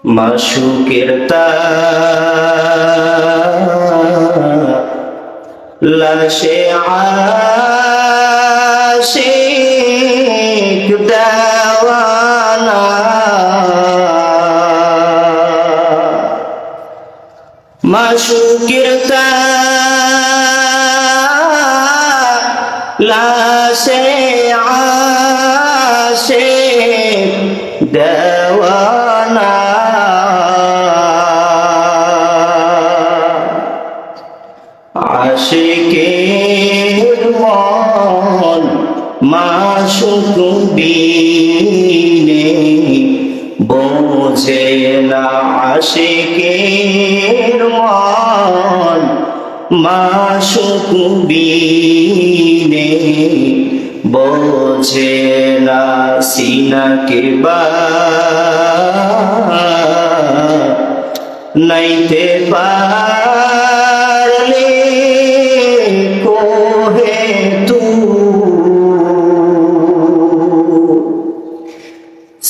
মাশউকের লাশে আশিক দেওয়ানা, মাশউকের লাশে আশিক দেওয়ানা, আশিকের মন মাশউক বিনে বোঝে না, আশিকের মন মাশউক বিনে বোঝে না। সিনাকে নাইতে পারলে কোহে তু,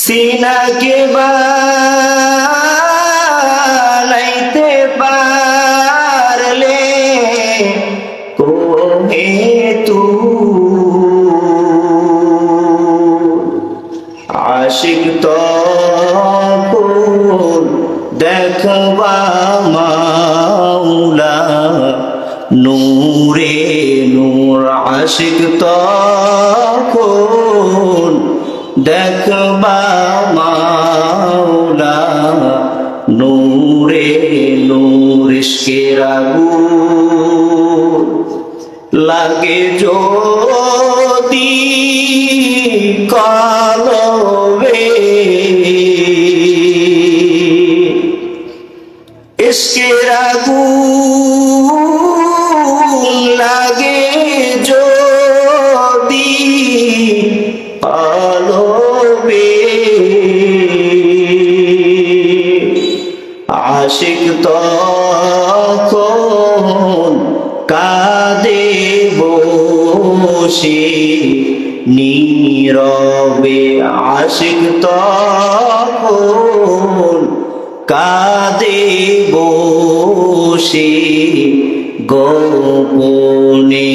সিনাকে নাইতে পারলে কোহে তু, আশিক তখন দেখবা মাওলা নূরে নূর, আশিক তখন দেখবা মাওলা নূরে নূর। ইশকের আগুন লাগে যদি কলবে, ইশকের আগুন লাগে যদি কলবে, আশিক তখন কাঁদে বসে নীরবে, আশিক তখন কাঁদে বসে গোপনে।